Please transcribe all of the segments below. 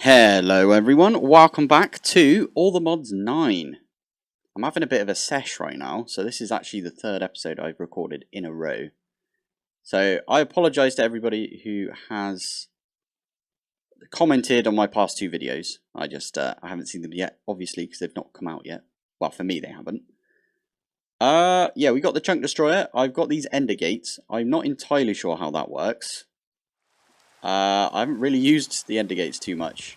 Hello everyone, welcome back to All the Mods 9. I'm having a bit of a sesh right now, so this is actually the third episode I've recorded in a row. So I apologise to everybody who has commented on my past two videos. I haven't seen them yet, obviously, because they've not come out yet. Well, for me they haven't. Yeah, we got the Chunk Destroyer. I've got these Ender Gates. I'm not entirely sure how that works. I haven't really used the Ender Gates too much.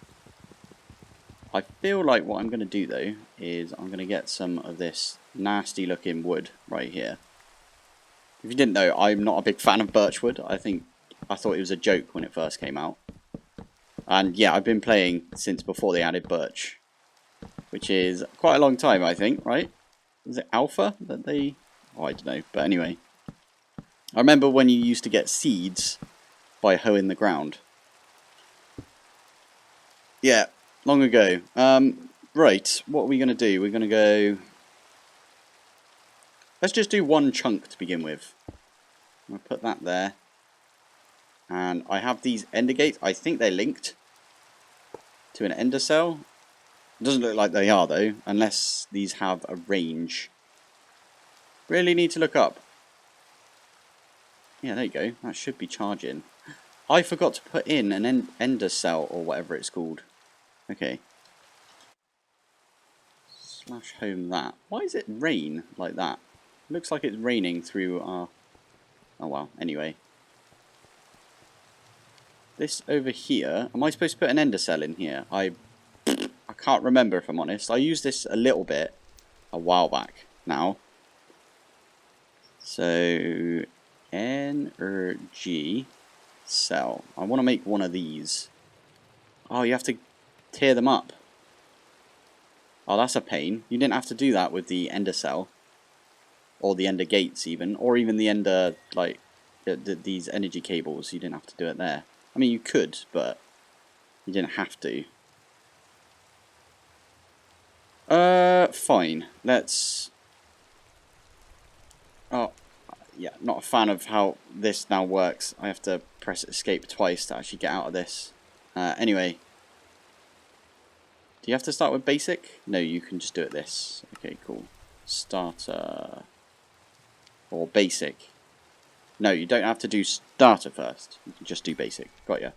I feel like what I'm going to do though is I'm going to get some of this nasty looking wood right here. If you didn't know, I'm not a big fan of birchwood. I thought it was a joke when it first came out. And yeah, I've been playing since before they added birch, which is quite a long time, I think, right? Was it alpha that they... Oh, I don't know. But anyway, I remember when you used to get seeds by hoeing the ground. Yeah. Long ago. Right, what are we going to do? We're going to go... Let's just do one chunk to begin with. I'm going to put that there. And I have these ender gates. I think they're linked to an ender cell. It doesn't look like they are though, unless these have a range. Really need to look up. Yeah, there you go. That should be charging. I forgot to put in an ender cell or whatever it's called. Okay. Slash home that. Why is it rain like that? Looks like it's raining through our... Oh well, anyway. This over here... Am I supposed to put an ender cell in here? I can't remember if I'm honest. I used this a little bit a while back now. So... Energy cell. I want to make one of these. Oh, you have to tear them up. Oh, that's a pain. You didn't have to do that with the ender cell. Or the ender gates even. Or even the ender, like, these energy cables. You didn't have to do it there. I mean, you could, but you didn't have to. Fine. Let's... Oh, yeah, not a fan of how this now works. I have to press escape twice to actually get out of this. Anyway. Do you have to start with basic? No, you can just do it this. Okay, cool. Starter. Or basic. No, you don't have to do starter first. You can just do basic. Got ya.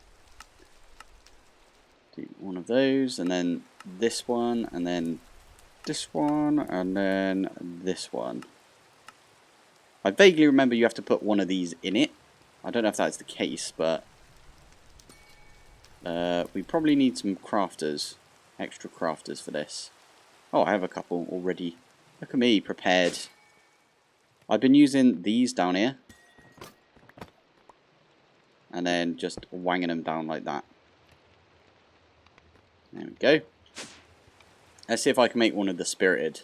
Do one of those, and then this one, and then this one, and then this one. I vaguely remember you have to put one of these in it. I don't know if that's the case, but... we probably need some crafters. Extra crafters for this. Oh, I have a couple already. Look at me, prepared. I've been using these down here. And then just wanging them down like that. There we go. Let's see if I can make one of the spirited.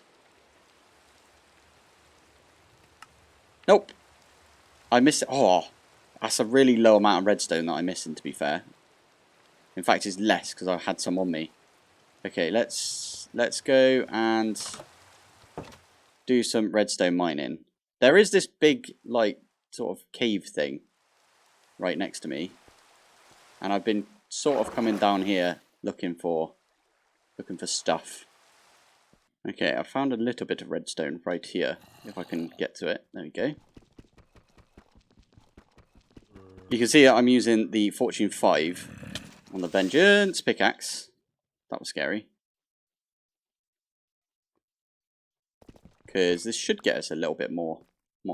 Nope. I missed it. Oh, that's a really low amount of redstone that I'm missing, to be fair. In fact, it's less because I had some on me. Okay, let's go and do some redstone mining. There is this big, like, sort of cave thing right next to me. And I've been sort of coming down here looking for stuff. Okay, I found a little bit of redstone right here. If I can get to it. There we go. You can see I'm using the Fortune 5 on the Vengeance pickaxe. That was scary. Because this should get us a little bit more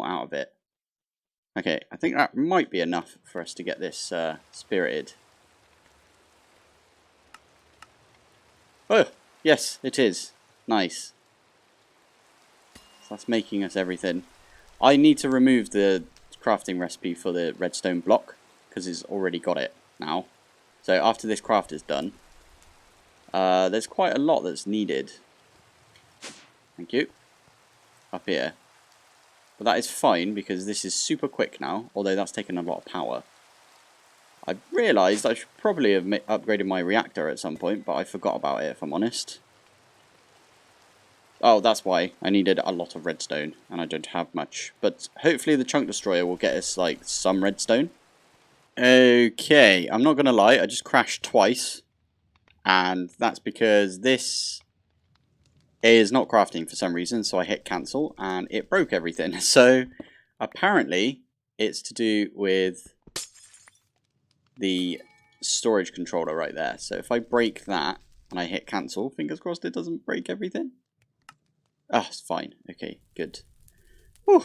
out of it. Okay, I think that might be enough for us to get this spirited. Oh, yes, it is. Nice. So that's making us everything. I need to remove the crafting recipe for the redstone block, because it's already got it now. So after this craft is done, there's quite a lot that's needed. Thank you. Up here. But that is fine, because this is super quick now, although that's taken a lot of power. I realised I should probably have upgraded my reactor at some point, but I forgot about it, if I'm honest. Oh, that's why. I needed a lot of redstone, and I don't have much. But hopefully the Chunk Destroyer will get us, like, some redstone. Okay, I'm not going to lie, I just crashed twice. And that's because this is not crafting for some reason, so I hit cancel and it broke everything. So apparently it's to do with the storage controller right there. So if I break that and I hit cancel, fingers crossed it doesn't break everything. Ah, it's fine. Okay, good. Whew.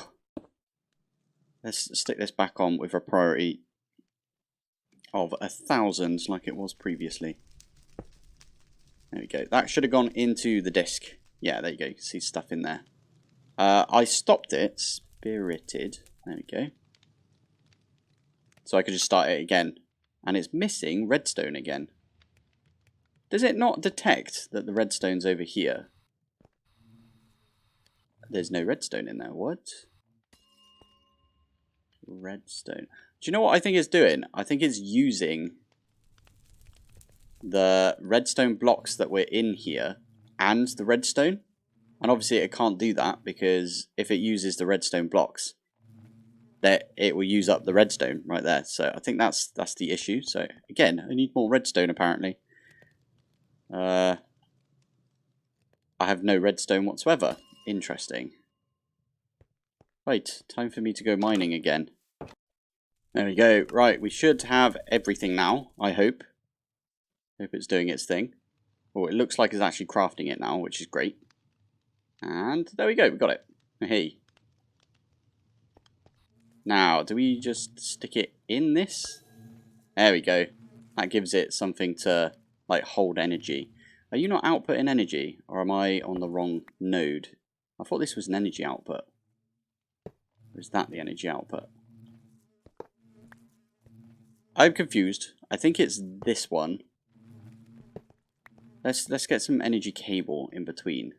Let's stick this back on with a priority of 1,000 like it was previously. There we go. That should have gone into the disk. Yeah, there you go. You can see stuff in there. I stopped it. Spirited. There we go. So I could just start it again. And it's missing redstone again. Does it not detect that the redstone's over here? There's no redstone in there. What? Redstone. Do you know what I think it's doing? I think it's using the redstone blocks that were in here and the redstone. And obviously it can't do that because if it uses the redstone blocks, that it will use up the redstone right there. So I think that's the issue. So again, I need more redstone apparently. I have no redstone whatsoever. Interesting. Right, time for me to go mining again. There we go. Right, we should have everything now, I hope. Hope it's doing its thing. Oh, it looks like it's actually crafting it now, which is great. And there we go, we got it. Hey. Now, do we just stick it in this? There we go. That gives it something to, like, hold energy. Are you not outputting energy? Or am I on the wrong node? I thought this was an energy output. Or is that the energy output? I'm confused. I think it's this one. Let's get some energy cable in between.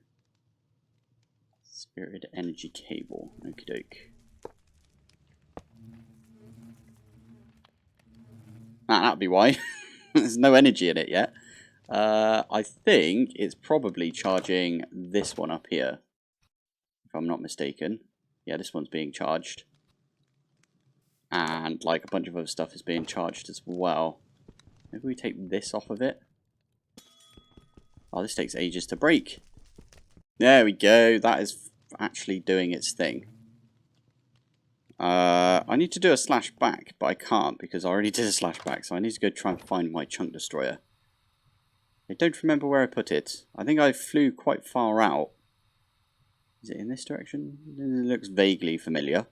Spirited energy cable. Okie doke. That'd be why. There's no energy in it yet. I think it's probably charging this one up here. If I'm not mistaken. Yeah, this one's being charged. And like a bunch of other stuff is being charged as well. Maybe we take this off of it. Oh, this takes ages to break. There we go. That is actually doing its thing. I need to do a slash back, but I can't because I already did a slash back. So I need to go try and find my chunk destroyer. I don't remember where I put it. I think I flew quite far out. Is it in this direction? It looks vaguely familiar.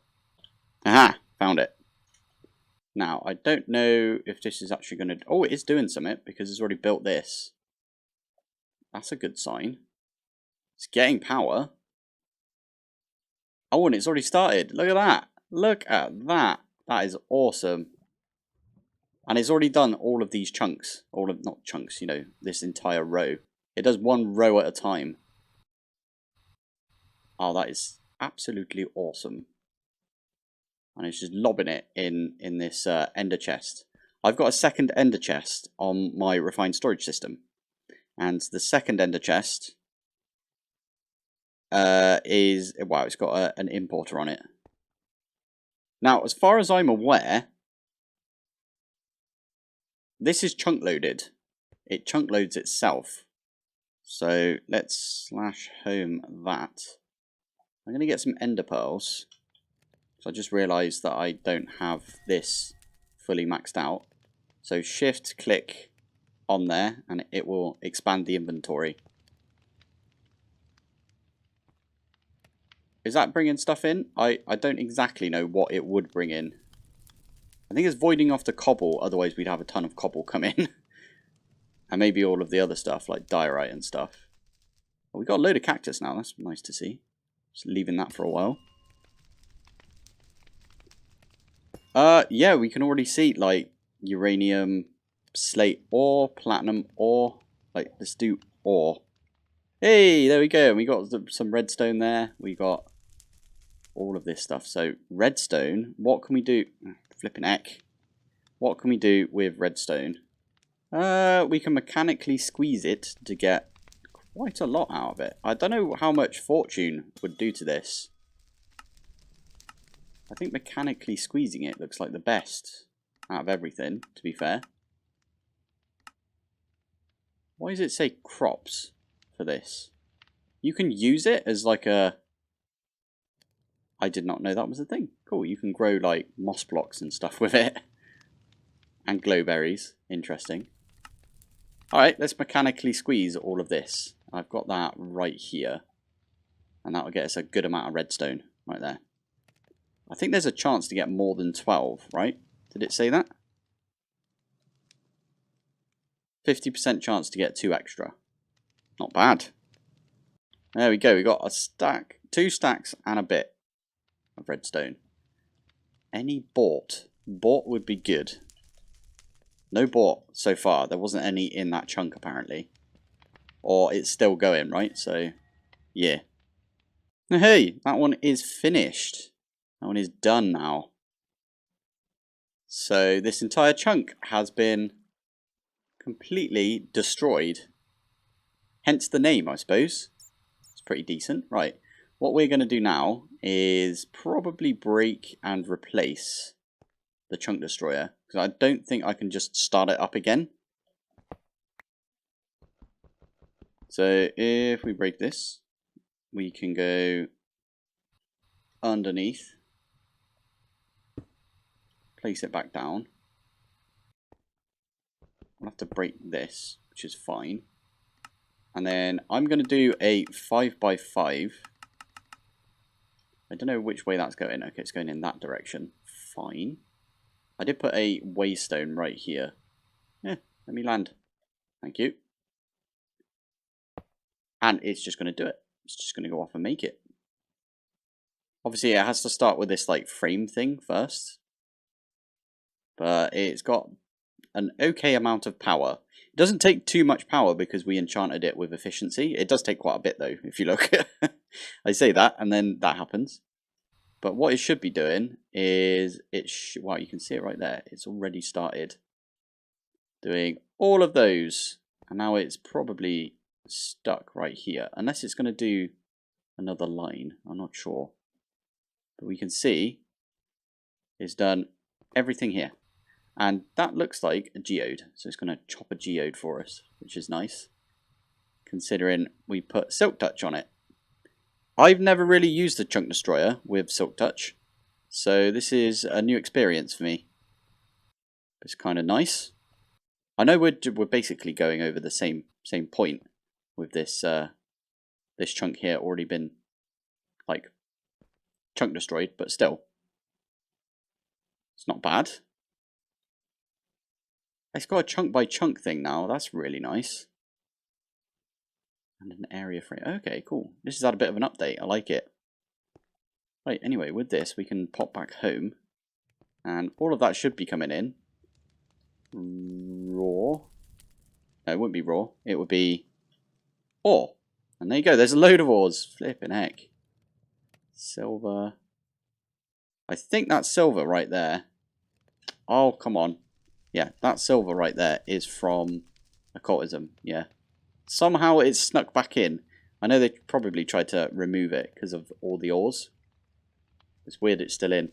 Aha! Found it. Now, I don't know if this is actually going to... Oh, it is doing something because it's already built this. That's a good sign. It's getting power. Oh, and it's already started. Look at that. Look at that. That is awesome. And it's already done all of these chunks. Not chunks, you know, this entire row. It does one row at a time. Oh, that is absolutely awesome. And it's just lobbing it in this ender chest. I've got a second ender chest on my refined storage system. And the second ender chest is... Wow, it's got an importer on it. Now, as far as I'm aware, this is chunk loaded. It chunk loads itself. So let's slash home that. I'm going to get some ender pearls. So I just realised that I don't have this fully maxed out. So shift click on there and it will expand the inventory. Is that bringing stuff in? I don't exactly know what it would bring in. I think it's voiding off the cobble, otherwise we'd have a ton of cobble come in. And maybe all of the other stuff, like diorite and stuff. Well, we got a load of cactus now, that's nice to see. Just leaving that for a while. Yeah, we can already see, like, uranium, slate ore, platinum ore. Like, let's do ore. Hey, there we go. We got some redstone there. We got all of this stuff. So, redstone, what can we do? Flipping heck. What can we do with redstone? We can mechanically squeeze it to get quite a lot out of it. I don't know how much fortune would do to this. I think mechanically squeezing it looks like the best out of everything, to be fair. Why does it say crops for this? You can use it as like a... I did not know that was a thing. Cool, you can grow like moss blocks and stuff with it. And glowberries. Interesting. Alright, let's mechanically squeeze all of this. I've got that right here. And that will get us a good amount of redstone right there. I think there's a chance to get more than 12, right? Did it say that? 50% chance to get 2 extra. Not bad. There we go. We got a stack, 2 stacks and a bit of redstone. Any bought? Bought would be good. No bought so far. There wasn't any in that chunk apparently. Or it's still going, right? So, yeah. Hey, that one is finished. That one is done now. So this entire chunk has been completely destroyed. Hence the name, I suppose. It's pretty decent. Right. What we're going to do now is probably break and replace the chunk destroyer. Because I don't think I can just start it up again. So if we break this, we can go underneath, place it back down. I'll have to break this, which is fine. And then I'm going to do a 5x5. I don't know which way that's going. Okay, it's going in that direction. Fine. I did put a waystone right here. Yeah, let me land. Thank you. And it's just going to do it. It's just going to go off and make it. Obviously, it has to start with this like frame thing first. But it's got an okay amount of power. It doesn't take too much power because we enchanted it with efficiency. It does take quite a bit though, if you look. I say that and then that happens. But what it should be doing is wow, you can see it right there. It's already started doing all of those. And now it's probably stuck right here. Unless it's going to do another line. I'm not sure. But we can see it's done everything here. And that looks like a geode. So it's going to chop a geode for us, which is nice. Considering we put Silk Touch on it. I've never really used the Chunk Destroyer with Silk Touch. So this is a new experience for me. It's kind of nice. I know we're basically going over the same point with this this chunk here already been like chunk destroyed, but still. It's not bad. It's got a chunk by chunk thing now. That's really nice. And an area frame. Okay, cool. This has had a bit of an update. I like it. Right, anyway, with this, we can pop back home. And all of that should be coming in. Raw. No, it wouldn't be raw. It would be ore. And there you go. There's a load of ores. Flipping heck. Silver. I think that's silver right there. Oh, come on. Yeah, that silver right there is from occultism. Yeah. Somehow it's snuck back in. I know they probably tried to remove it because of all the ores. It's weird it's still in.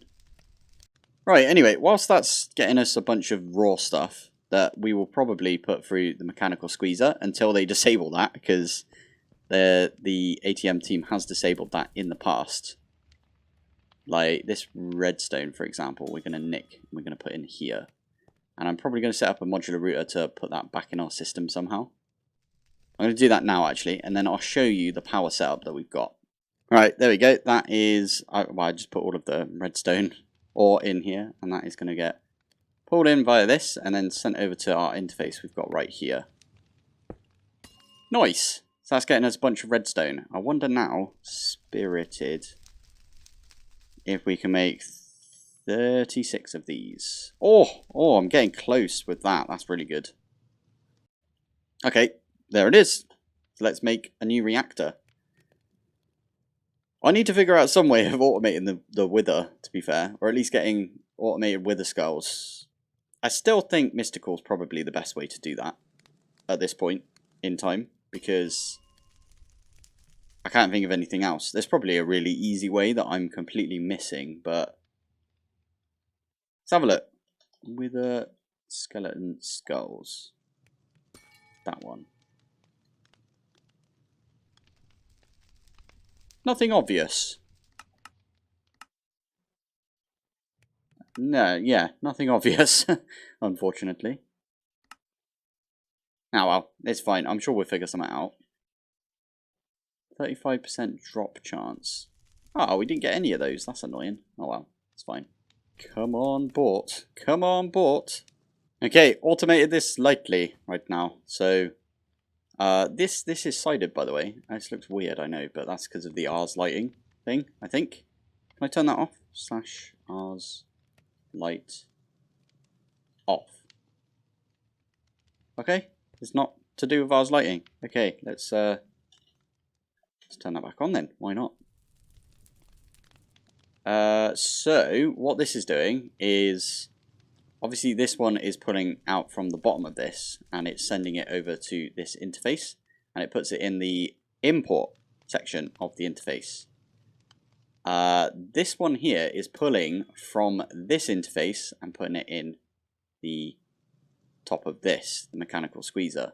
Right, anyway, whilst that's getting us a bunch of raw stuff that we will probably put through the mechanical squeezer until they disable that, because the ATM team has disabled that in the past. Like this redstone, for example, we're going to nick, we're going to put in here. And I'm probably going to set up a modular router to put that back in our system somehow. I'm going to do that now, actually, and then I'll show you the power setup that we've got. Right, there we go. That is... well, I just put all of the redstone ore in here, and that is going to get pulled in via this, and then sent over to our interface we've got right here. Nice! So that's getting us a bunch of redstone. I wonder now, spirited, if we can make 36 of these. Oh, I'm getting close with that. That's really good. Okay, there it is. So let's make a new reactor. I need to figure out some way of automating the wither, to be fair. Or at least getting automated wither skulls. I still think mystical is probably the best way to do that at this point in time. Because I can't think of anything else. There's probably a really easy way that I'm completely missing. But let's have a look. Wither skeleton skulls. That one. Nothing obvious. No, yeah, nothing obvious, unfortunately. Oh well, it's fine. I'm sure we'll figure something out. 35% drop chance. Oh, we didn't get any of those. That's annoying. Oh well, it's fine. Come on, bot. Come on, bot. Okay, automated this lightly right now. So, this is sided, by the way. This looks weird, I know, but that's because of the R's lighting thing, I think. Can I turn that off? Slash R's light off. Okay, it's not to do with R's lighting. Okay, let's turn that back on then. Why not? So what this is doing is, obviously this one is pulling out from the bottom of this and it's sending it over to this interface and it puts it in the import section of the interface. This one here is pulling from this interface and putting it in the top of this, the mechanical squeezer.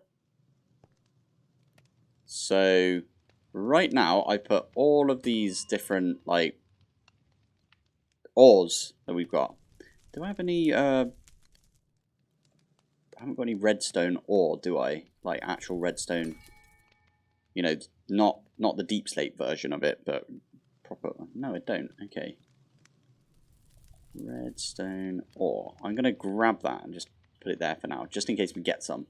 So right now I put all of these different like ores that we've got. Do I have any I haven't got any redstone ore, do I? Like actual redstone, you know, not the deep slate version of it, but proper. No, I don't. Okay. Redstone ore. I'm gonna grab that and just put it there for now, just in case we get some.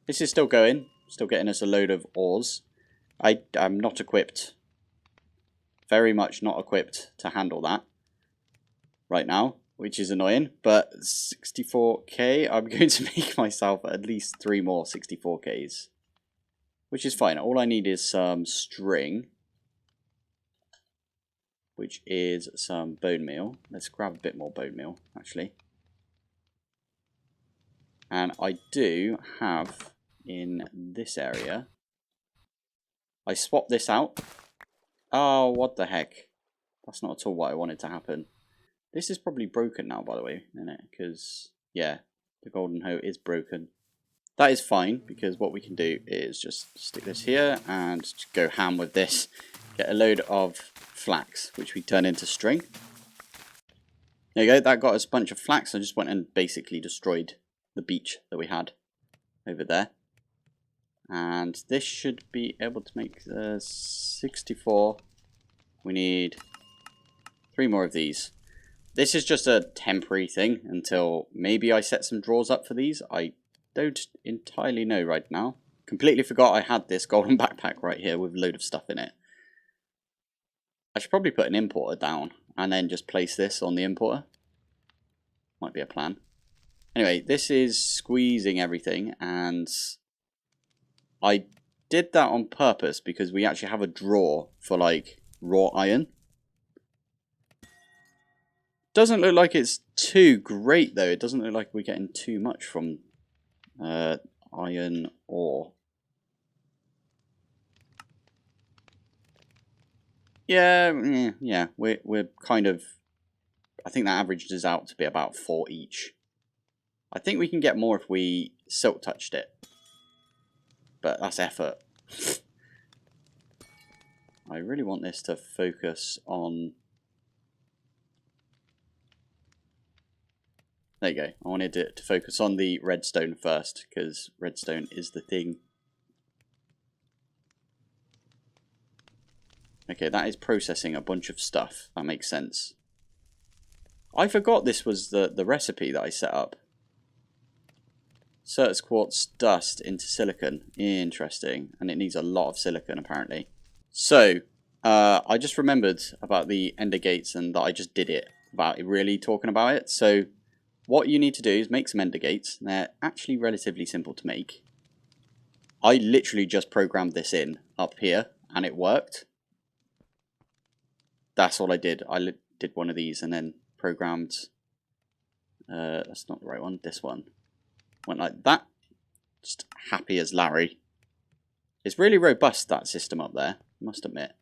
This is still going, still getting us a load of ores. I'm not equipped. Very much not equipped to handle that right now, which is annoying, but 64k, I'm going to make myself at least 3 more 64ks, which is fine. All I need is some string, which is some bone meal. Let's grab a bit more bone meal, actually. And I do have, in this area, I swapped this out. Oh, what the heck. That's not at all what I wanted to happen. This is probably broken now, by the way, isn't it? Because, yeah, the golden hoe is broken. That is fine, because what we can do is just stick this here and just go ham with this. Get a load of flax, which we turn into string. There you go, that got us a bunch of flax. I just went and basically destroyed the beach that we had over there. And this should be able to make 64. We need 3 more of these. This is just a temporary thing until maybe I set some drawers up for these. I don't entirely know right now. Completely forgot I had this golden backpack right here with a load of stuff in it. I should probably put an importer down and then just place this on the importer. Might be a plan. Anyway, this is squeezing everything, and I did that on purpose because we actually have a drawer for like raw iron. Doesn't look like it's too great though. It doesn't look like we're getting too much from iron ore. Yeah, we're kind of, I think that averages out to be about 4 each. I think we can get more if we silk touched it, but that's effort. I really want this to focus on. There you go. I wanted it to focus on the redstone first, because redstone is the thing. Okay, that is processing a bunch of stuff. That makes sense. I forgot this was the recipe that I set up. Certs quartz dust into silicon. Interesting. And it needs a lot of silicon, apparently. So, I just remembered about the ender gates and that I just did it, about really talking about it. So, what you need to do is make some ender gates. They're actually relatively simple to make. I literally just programmed this in up here, and it worked. That's all I did. I did one of these and then programmed. That's not the right one. This one went like that. Just happy as Larry. It's really robust, that system up there, I must admit.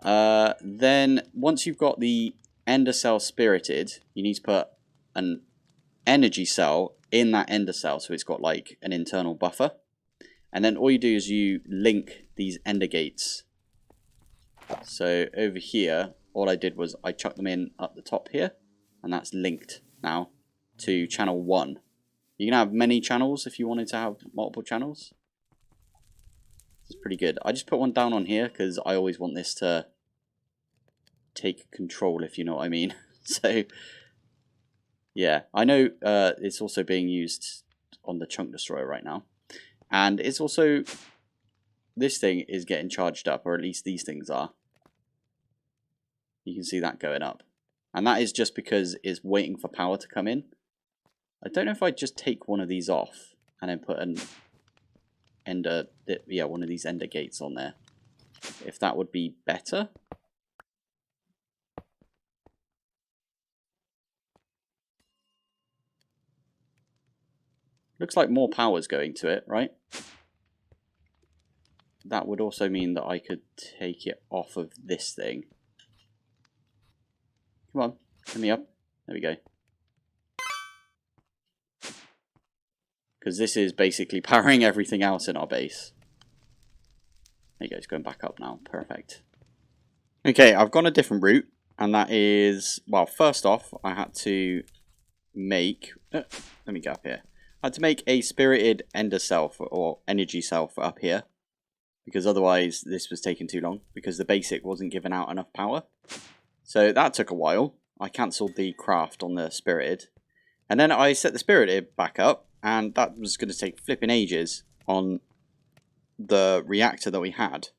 Then once you've got the ender cell spirited, you need to put an energy cell in that ender cell so it's got like an internal buffer. And then all you do is you link these ender gates So over here, all I did was I chucked them in up the top here, and that's linked now to channel 1. You can have many channels if you wanted to have multiple channels. It's pretty good. I just put one down on here because I always want this to take control, if you know what I mean. So, yeah, I know it's also being used on the Chunk Destroyer right now. And it's also, this thing is getting charged up, or at least these things are. You can see that going up. And that is just because it's waiting for power to come in. I don't know if I'd just take one of these off and then put an ender, yeah, one of these ender gates on there. If that would be better. Looks like more power's going to it, right? That would also mean that I could take it off of this thing. Come on, let me up. There we go. Because this is basically powering everything else in our base. There you go, it's going back up now. Perfect. Okay, I've gone a different route. And that is, well, first off, I had to make... let me go up here. I had to make a spirited ender cell or energy cell for up here. Because otherwise this was taking too long. Because the basic wasn't giving out enough power. So that took a while. I cancelled the craft on the spirited. And then I set the spirited back up. And that was going to take flipping ages on the reactor that we had.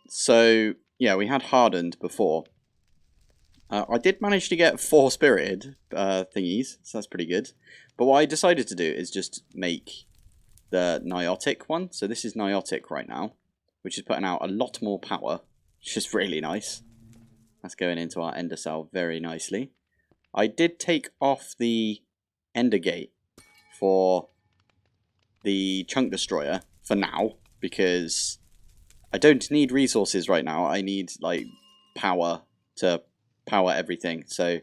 So, yeah, we had hardened before. I did manage to get 4 spirited thingies, so that's pretty good. But what I decided to do is just make the Niotic one. So this is Niotic right now, which is putting out a lot more power, which is really nice. That's going into our ender cell very nicely. I did take off the ender gate for the Chunk Destroyer for now, because I don't need resources right now. I need, like, power to power everything. So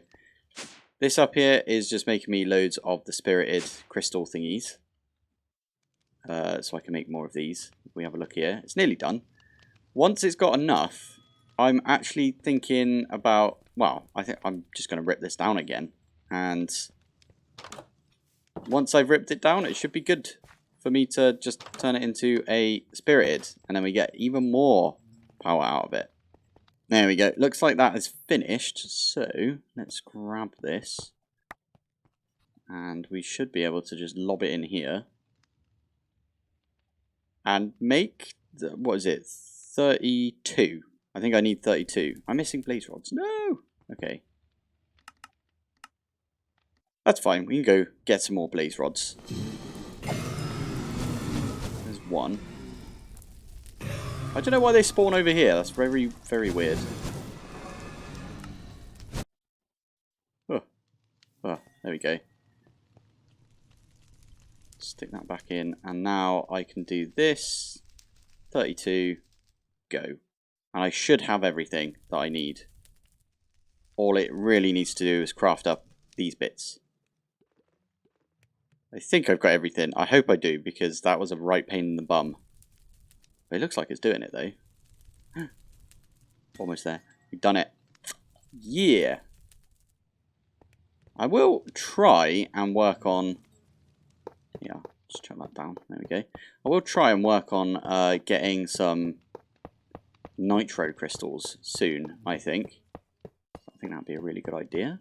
this up here is just making me loads of the spirited crystal thingies. So I can make more of these. If we have a look here, it's nearly done. Once it's got enough, I'm actually thinking about, well, I think I'm just going to rip this down again. And once I've ripped it down, it should be good for me to just turn it into a spirited. And then we get even more power out of it. There we go. Looks like that is finished. So let's grab this. And we should be able to just lob it in here. And make, what is it, 32. I think I need 32. I'm missing blaze rods. No! Okay. That's fine. We can go get some more blaze rods. There's one. I don't know why they spawn over here. That's very, very weird. Oh, there we go. Stick that back in, and now I can do this. 32, go. And I should have everything that I need. All it really needs to do is craft up these bits. I think I've got everything. I hope I do, because that was a right pain in the bum. But it looks like it's doing it, though. Almost there. We've done it. Yeah. I will try and work on... Yeah, just turn that down. There we go. I will try and work on getting some nitro crystals soon, I think. I think that'd be a really good idea.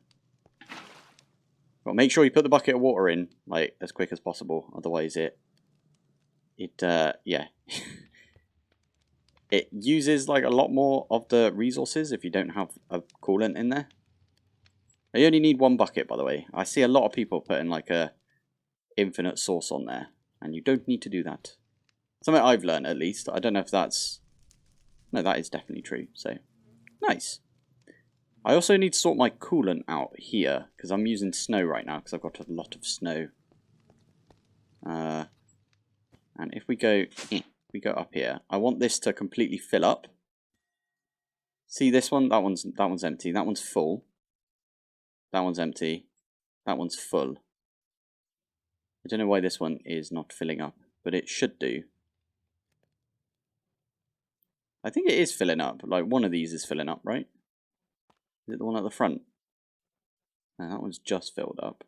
But make sure you put the bucket of water in, like, as quick as possible. Otherwise yeah. It uses, like, a lot more of the resources if you don't have a coolant in there. You only need 1 bucket, by the way. I see a lot of people putting, like, a infinite source on there, and you don't need to do that. Something I've learned, at least. I don't know if that's... No, that is definitely true, so... Nice. I also need to sort my coolant out here, because I'm using snow right now, because I've got a lot of snow. And if we go up here, I want this to completely fill up. See this one? That one's empty. That one's full. That one's empty. That one's full. I don't know why this one is not filling up, but it should do. I think it is filling up. Like, one of these is filling up, right? Is it the one at the front? No, that one's just filled up.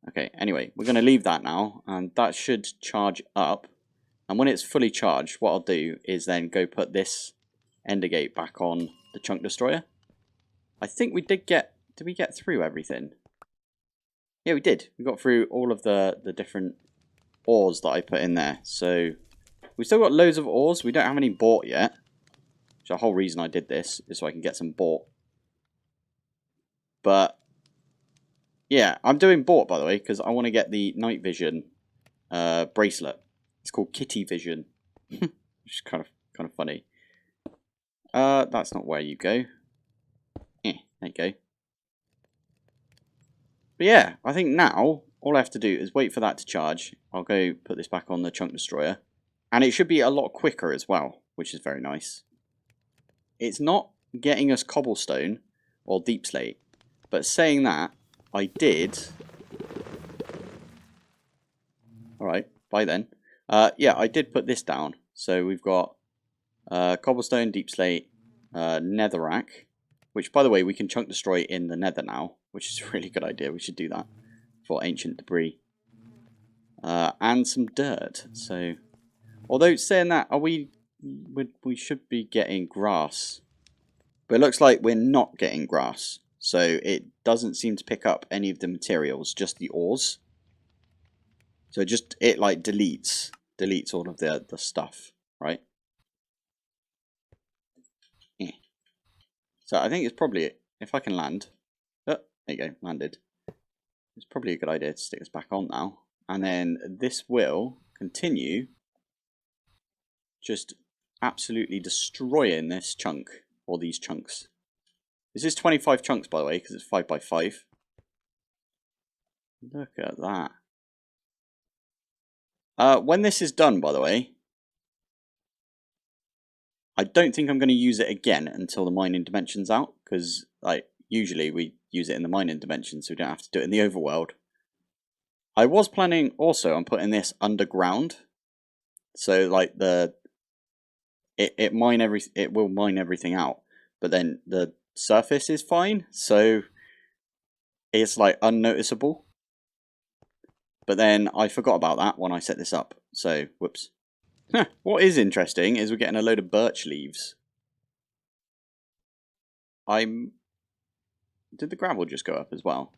Okay, anyway, we're going to leave that now, and that should charge up. And when it's fully charged, what I'll do is then go put this ender gate back on the chunk destroyer. I think we did we get through everything? Yeah, we did. We got through all of the different ores that I put in there. So, we've still got loads of ores. We don't have any bought yet. Which the whole reason I did this is so I can get some bought. But, yeah, I'm doing bought, by the way, because I want to get the night vision bracelet. It's called Kitty Vision. Which is kind of funny. That's not where you go. There you go. But yeah, I think now all I have to do is wait for that to charge. I'll go put this back on the chunk destroyer. And it should be a lot quicker as well, which is very nice. It's not getting us cobblestone or deep slate. But saying that, I did... Alright, bye then. Yeah, I did put this down. So we've got cobblestone, deep slate, netherrack. Which, by the way, we can chunk destroy in the nether now. Which is a really good idea. We should do that for ancient debris. And some dirt. So, although saying that, we should be getting grass. But it looks like we're not getting grass. So it doesn't seem to pick up any of the materials, just the ores. So it like deletes all of the stuff, right? Yeah. So I think it's probably, if I can land. Oh, there you go, landed. It's probably a good idea to stick this back on now. And then this will continue just absolutely destroying this chunk, or these chunks. This is 25 chunks, by the way, because it's 5 by 5. Look at that. When this is done, by the way, I don't think I'm going to use it again until the mining dimension's out, because like usually we use it in the mining dimension, so we don't have to do it in the overworld. I was planning also on putting this underground, so like it will mine everything out, but then the surface is fine, so it's like unnoticeable. But then I forgot about that when I set this up, so whoops. What is interesting is we're getting a load of birch leaves. Did the gravel just go up as well?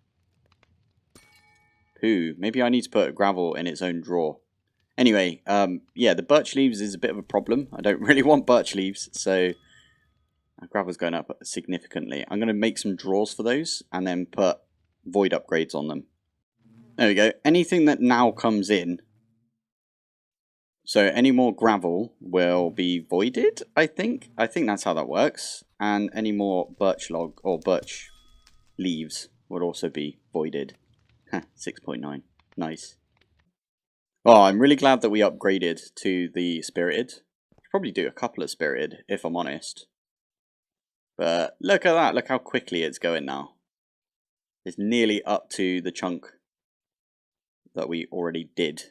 Ooh, maybe I need to put gravel in its own drawer. Anyway, yeah, the birch leaves is a bit of a problem. I don't really want birch leaves, so gravel's going up significantly. I'm going to make some drawers for those and then put void upgrades on them. There we go. Anything that now comes in, so any more gravel will be voided, I think. I think that's how that works. And any more birch log or birch leaves would also be voided. 6.9. Nice. Oh, I'm really glad that we upgraded to the Spirited. Probably do a couple of Spirited, if I'm honest. But look at that. Look how quickly it's going now. It's nearly up to the chunk that we already did.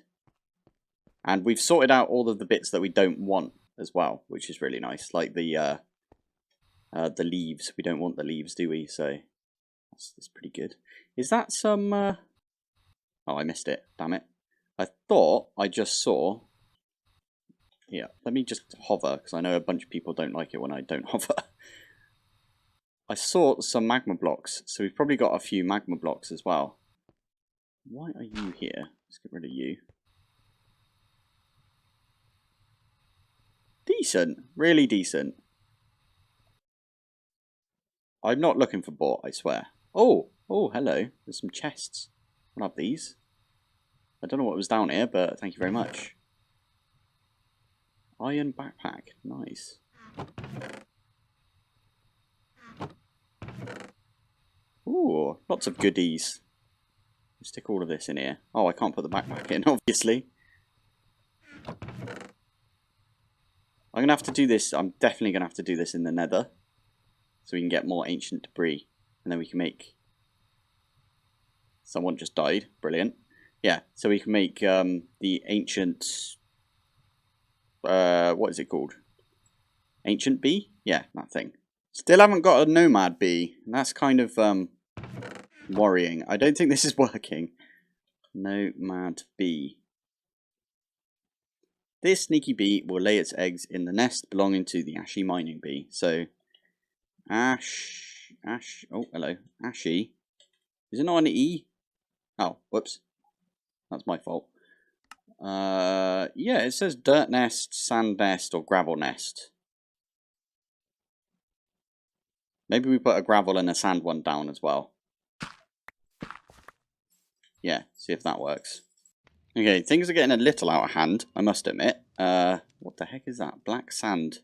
And we've sorted out all of the bits that we don't want as well, which is really nice. Like the leaves. We don't want the leaves, do we? So that's pretty good. Is that some... Oh, I missed it. Damn it. I thought I just saw... Yeah, let me just hover, because I know a bunch of people don't like it when I don't hover. I saw some magma blocks, so we've probably got a few magma blocks as well. Why are you here? Let's get rid of you. Decent. Really decent. I'm not looking for bought, I swear. Oh, hello. There's some chests. I'll have these. I don't know what was down here, but thank you very much. Iron backpack. Nice. Ooh, lots of goodies. Stick all of this in here. Oh, I can't put the backpack in, obviously. I'm going to have to do this. I'm definitely going to have to do this in the nether. So we can get more ancient debris. And then we can make... Someone just died. Brilliant. Yeah, so we can make the ancient... what is it called? Ancient bee? Yeah, that thing. Still haven't got a nomad bee. That's kind of worrying. I don't think this is working. Nomad bee. This sneaky bee will lay its eggs in the nest belonging to the ashy mining bee. So, Ash, oh, hello, Ashy. Is it not an E? Oh, whoops. That's my fault. Yeah, it says dirt nest, sand nest, or gravel nest. Maybe we put a gravel and a sand one down as well. Yeah, see if that works. Okay, things are getting a little out of hand, I must admit. What the heck is that? Black sand.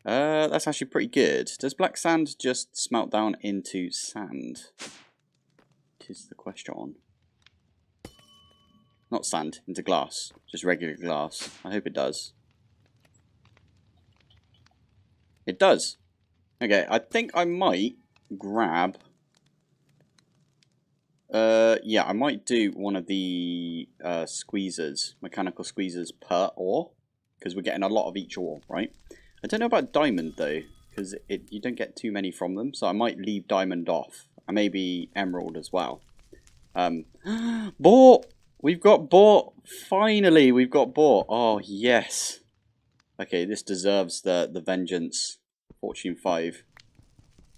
That's actually pretty good. Does black sand just smelt down into sand? Is the question. Not sand, into glass. Just regular glass. I hope it does. It does. Okay, I think I might grab... yeah, I might do one of the squeezers, mechanical squeezers per ore, because we're getting a lot of each ore, right? I don't know about diamond though, because you don't get too many from them, so I might leave diamond off, and maybe emerald as well. Bought! We've got bought! Finally, we've got bought! Oh, yes! Okay, this deserves the vengeance. Fortune 5.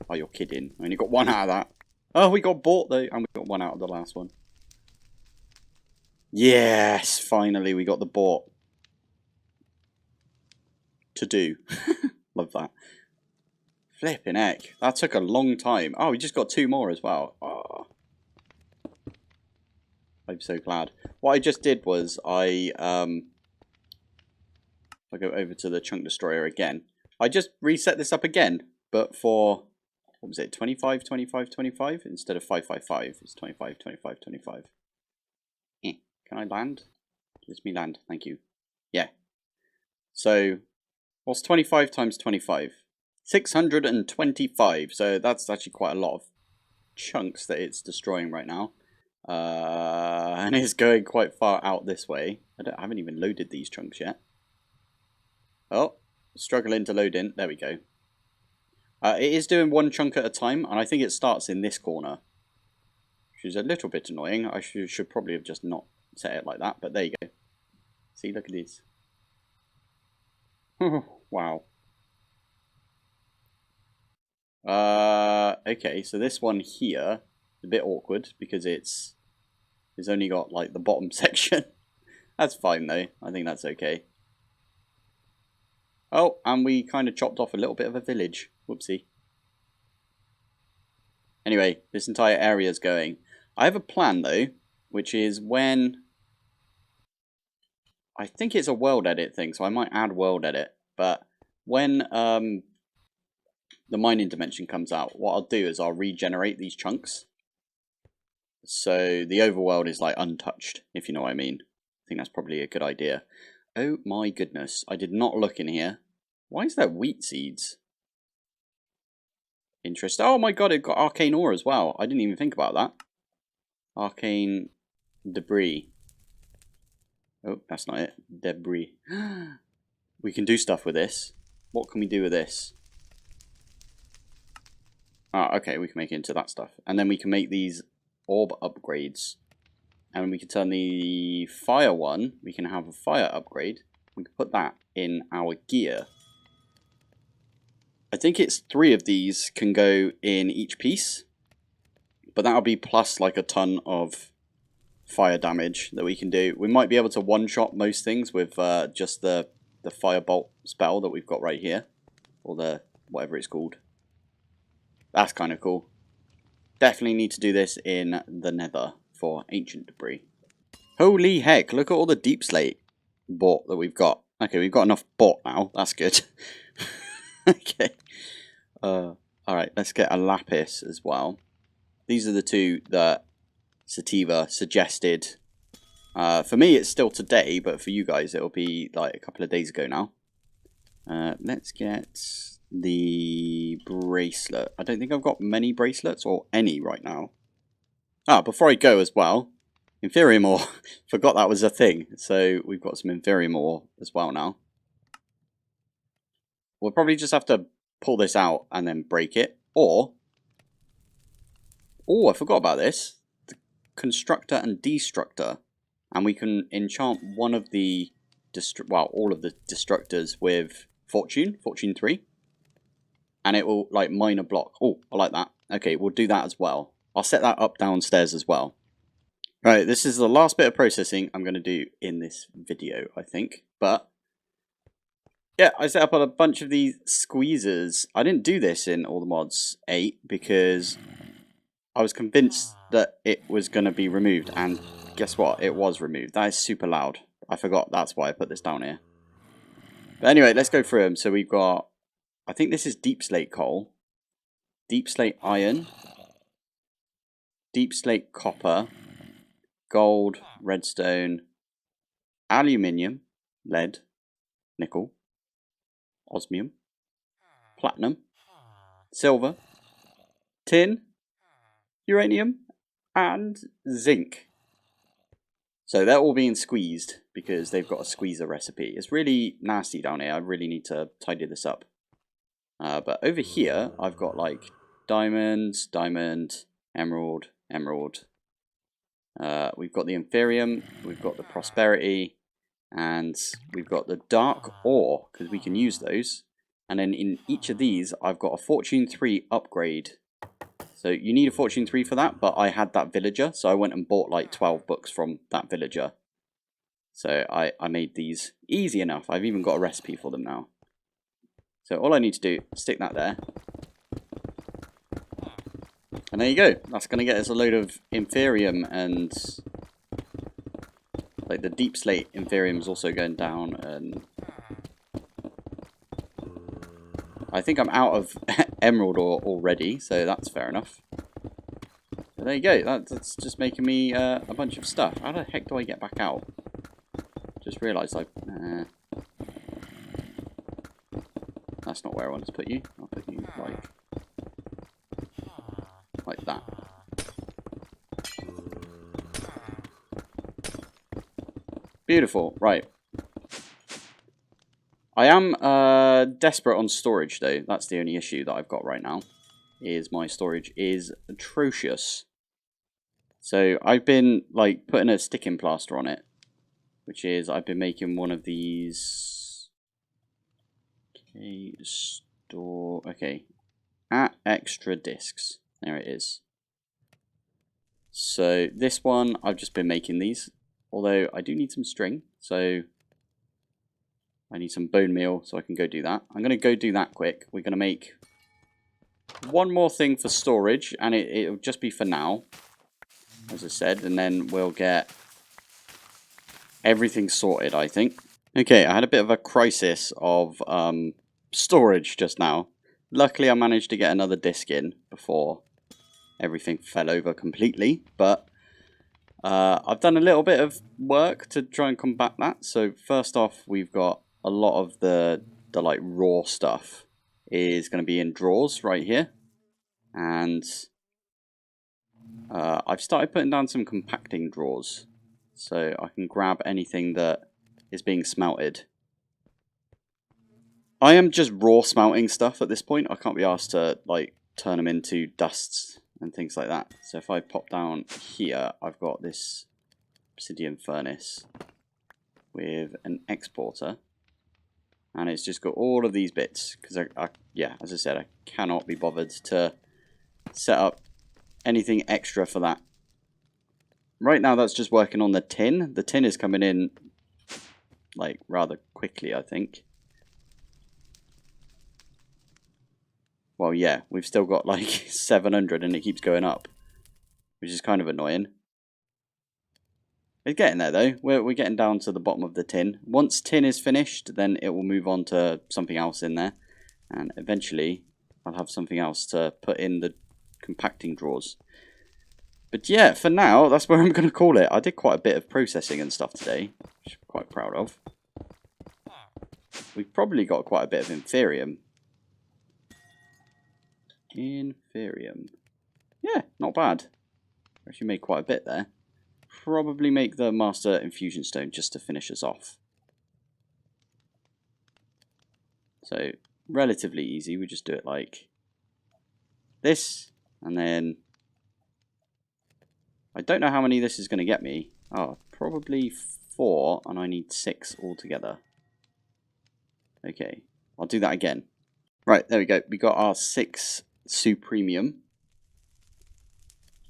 Oh, you're kidding. I only got one out of that. Oh, we got bought though, and we got one out of the last one. Yes! Finally, we got the bought. To do. Love that. Flipping heck. That took a long time. Oh, we just got 2 more as well. Oh. I'm so glad. What I just did was I go over to the chunk destroyer again. I just reset this up again, but for, what was it, 25, 25, 25? Instead of 555, it's 25, 25, 25. Can I land? Let me land, thank you. Yeah. So, what's 25 times 25? 625. So that's actually quite a lot of chunks that it's destroying right now. And it's going quite far out this way. I haven't even loaded these chunks yet. Oh, struggling to load in. There we go. It is doing 1 chunk at a time, and I think it starts in this corner, which is a little bit annoying. I should probably have just not set it like that, but there you go. See, look at these. Wow. Okay, so this one here is a bit awkward because it's only got like the bottom section. That's fine though. I think that's okay. Oh, and we kind of chopped off a little bit of a village. Whoopsie. Anyway, this entire area is going. I have a plan though, which is when... I think it's a world edit thing, so I might add world edit. But when the mining dimension comes out, what I'll do is I'll regenerate these chunks. So the overworld is like untouched, if you know what I mean. I think that's probably a good idea. Oh my goodness, I did not look in here. Why is there wheat seeds? Interesting. Oh my god, it got arcane ore as well. I didn't even think about that. Arcane debris. Oh, that's not it. Debris. We can do stuff with this. What can we do with this? Ah, okay, we can make it into that stuff. And then we can make these orb upgrades. And we can turn the fire one, we can have a fire upgrade. We can put that in our gear. I think it's 3 of these can go in each piece. But that'll be plus like a ton of fire damage that we can do. We might be able to one-shot most things with just the firebolt spell that we've got right here. Or the whatever it's called. That's kind of cool. Definitely need to do this in the nether for ancient debris. Holy heck, look at all the deep slate bought that we've got. Okay, we've got enough bought now. That's good. Okay. Alright, let's get a lapis as well. These are the 2 that Sativa suggested. For me, it's still today, but for you guys, it'll be like a couple of days ago now. Let's get the bracelet. I don't think I've got many bracelets or any right now. Ah, before I go as well, inferior ore. Forgot that was a thing. So we've got some inferior ore as well now. we'll probably just have to pull this out and then break it. Or, oh, I forgot about this. The constructor and destructor. And we can enchant one of the, all of the destructors with Fortune 3. And it will, like, mine a block. Oh, I like that. Okay, we'll do that as well. I'll set that up downstairs as well. Right, this is the last bit of processing I'm going to do in this video, I think. But, yeah, I set up a bunch of these squeezers. I didn't do this in All the Mods 8 because I was convinced that it was going to be removed. And guess what? It was removed. That is super loud. I forgot. That's why I put this down here. But anyway, let's go through them. So we've got, I think this is deep slate coal, deep slate iron, deep slate copper, gold, redstone, aluminium, lead, nickel, osmium, platinum, silver, tin, uranium, and zinc. So they're all being squeezed because they've got a squeezer recipe. It's really nasty down here. I really need to tidy this up. But over here, I've got like diamonds, diamond, emerald, emerald. We've got the Inferium, we've got the Prosperity, and we've got the Dark Ore, because we can use those. And then in each of these, I've got a Fortune 3 upgrade. So you need a Fortune 3 for that, but I had that villager, so I went and bought like 12 books from that villager. So I made these easy enough. I've even got a recipe for them now. So all I need to do, stick that there. And there you go. That's going to get us a load of Inferium, and like the deep slate Inferium is also going down. And I think I'm out of emerald ore already, so that's fair enough. But there you go. That's just making me a bunch of stuff. How the heck do I get back out? Just realised that's not where I want to put you. I'll put you like that. Beautiful. Right. I am desperate on storage though. That's the only issue that I've got right now. Is my storage is atrocious. So I've been like putting a sticking plaster on it, which is I've been making one of these. Okay, store. Okay, at extra discs. There it is. So this one I've just been making these. Although I do need some string, so I need some bone meal so I can go do that. I'm going to go do that quick. We're going to make one more thing for storage, and it'll just be for now, as I said, and then we'll get everything sorted, I think. Okay, I had a bit of a crisis of storage just now. Luckily, I managed to get another disc in before everything fell over completely, but I've done a little bit of work to try and combat that. So first off, we've got a lot of the like raw stuff is going to be in drawers right here, and I've started putting down some compacting drawers so I can grab anything that is being smelted. I am just raw smelting stuff at this point. I can't be asked to like turn them into dusts and things like that. So if I pop down here, I've got this obsidian furnace with an exporter, and it's just got all of these bits because yeah, as I said, I cannot be bothered to set up anything extra for that. Right now that's just working on the tin. The tin is coming in like rather quickly, I think. Well, yeah, we've still got like 700 and it keeps going up, which is kind of annoying. It's getting there though. We're getting down to the bottom of the tin. Once tin is finished, then it will move on to something else in there, and eventually I'll have something else to put in the compacting drawers. But yeah, for now, that's where I'm going to call it. I did quite a bit of processing and stuff today, which I'm quite proud of. We've probably got quite a bit of Inferium. Inferium. Yeah, not bad. Actually made quite a bit there. Probably make the Master Infusion Stone just to finish us off. So relatively easy. We just do it like this, and then I don't know how many this is going to get me. Oh, probably 4, and I need 6 altogether. Okay, I'll do that again. Right, there we go. We got our 6 Supremium.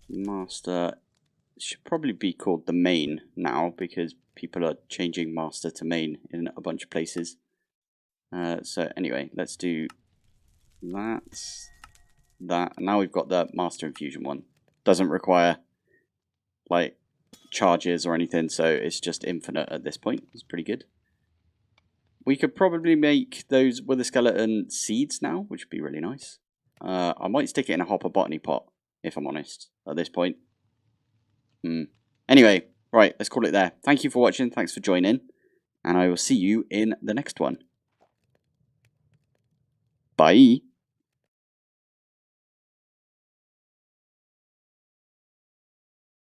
Master should probably be called the main now, because people are changing master to main in a bunch of places. So anyway, let's do that. And now we've got the master infusion one. Doesn't require like charges or anything, so it's just infinite at this point. It's pretty good. We could probably make those wither skeleton seeds now, which would be really nice. I might stick it in a hopper botany pot, if I'm honest, at this point. Anyway, right, let's call it there. Thank you for watching, thanks for joining, and I will see you in the next one. Bye!